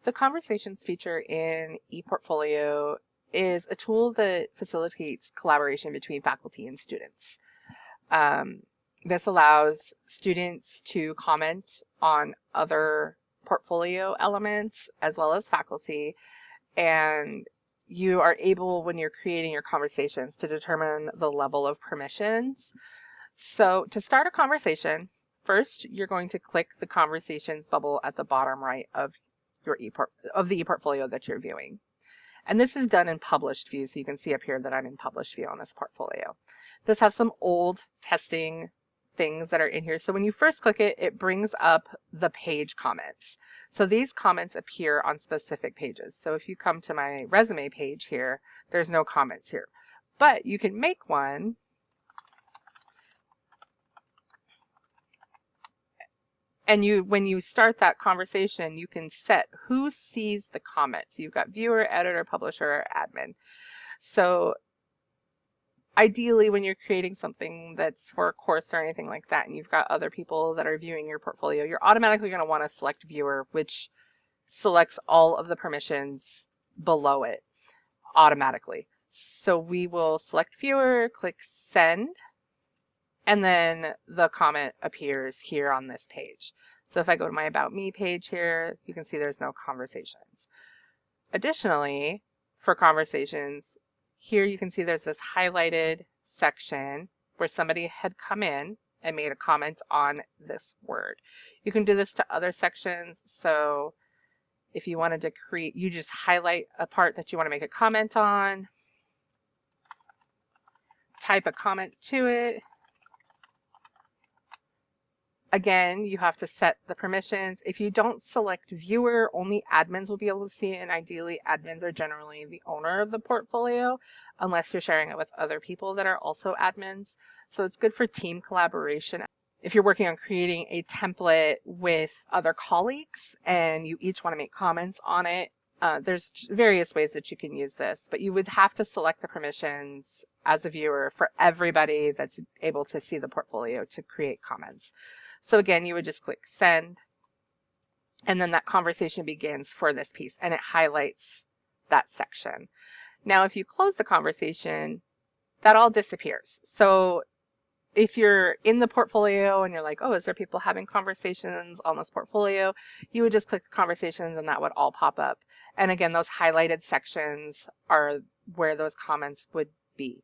The conversations feature in ePortfolio is a tool that facilitates collaboration between faculty and students. Um, this allows students to comment on other portfolio elements as well as faculty, and you are able, when you're creating your conversations, to determine the level of permissions. So to start a conversation, first you're going to click the conversations bubble at the bottom right of the ePortfolio that you're viewing. And this is done in published view, so you can see up here that I'm in published view on this portfolio. This has some old testing things that are in here. So when you first click it, it brings up the page comments. So these comments appear on specific pages. So if you come to my resume page here, there's no comments here. But you can make one. And when you start that conversation, you can set who sees the comments. You've got viewer, editor, publisher, or admin. So ideally, when you're creating something that's for a course or anything like that, and you've got other people that are viewing your portfolio, you're automatically going to want to select viewer, which selects all of the permissions below it automatically. So we will select viewer, click send, and then the comment appears here on this page. So if I go to my About Me page here, you can see there's no conversations. Additionally, for conversations, here you can see there's this highlighted section where somebody had come in and made a comment on this word. You can do this to other sections. So if you wanted to create, you just highlight a part that you want to make a comment on, type a comment to it. Again, you have to set the permissions. If you don't select viewer, only admins will be able to see it, and ideally admins are generally the owner of the portfolio, unless you're sharing it with other people that are also admins. So it's good for team collaboration. If you're working on creating a template with other colleagues and you each want to make comments on it, there's various ways that you can use this, but you would have to select the permissions as a viewer for everybody that's able to see the portfolio to create comments. So again, you would just click send, and then that conversation begins for this piece, and it highlights that section. Now, if you close the conversation, that all disappears. So if you're in the portfolio and you're like, oh, is there people having conversations on this portfolio? You would just click the conversations and that would all pop up. And again, those highlighted sections are where those comments would be.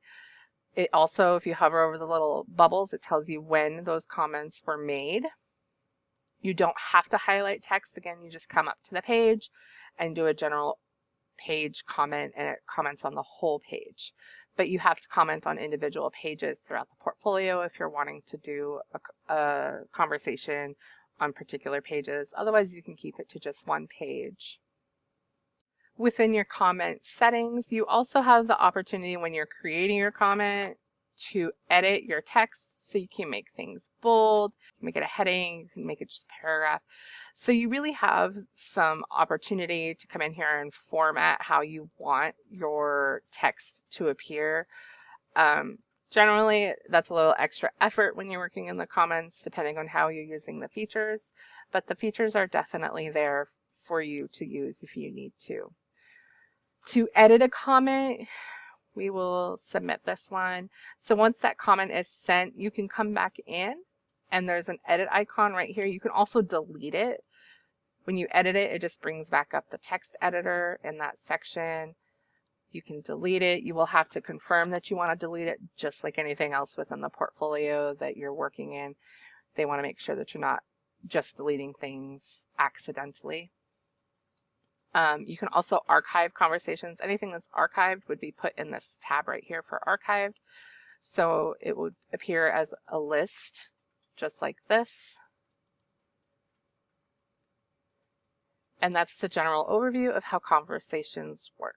It also, if you hover over the little bubbles, it tells you when those comments were made. You don't have to highlight text. Again, you just come up to the page and do a general page comment, and it comments on the whole page. But you have to comment on individual pages throughout the portfolio if you're wanting to do a conversation on particular pages. Otherwise, you can keep it to just one page. Within your comment settings, you also have the opportunity when you're creating your comment to edit your text. So you can make things bold, make it a heading, you can make it just a paragraph. So you really have some opportunity to come in here and format how you want your text to appear. Generally, that's a little extra effort when you're working in the comments, depending on how you're using the features, but the features are definitely there for you to use if you need to. To edit a comment, we will submit this one. So once that comment is sent, you can come back in and there's an edit icon right here. You can also delete it. When you edit it, it just brings back up the text editor in that section. You can delete it. You will have to confirm that you want to delete it, just like anything else within the portfolio that you're working in. They want to make sure that you're not just deleting things accidentally. You can also archive conversations. Anything that's archived would be put in this tab right here for archived. So it would appear as a list, just like this. And that's the general overview of how conversations work.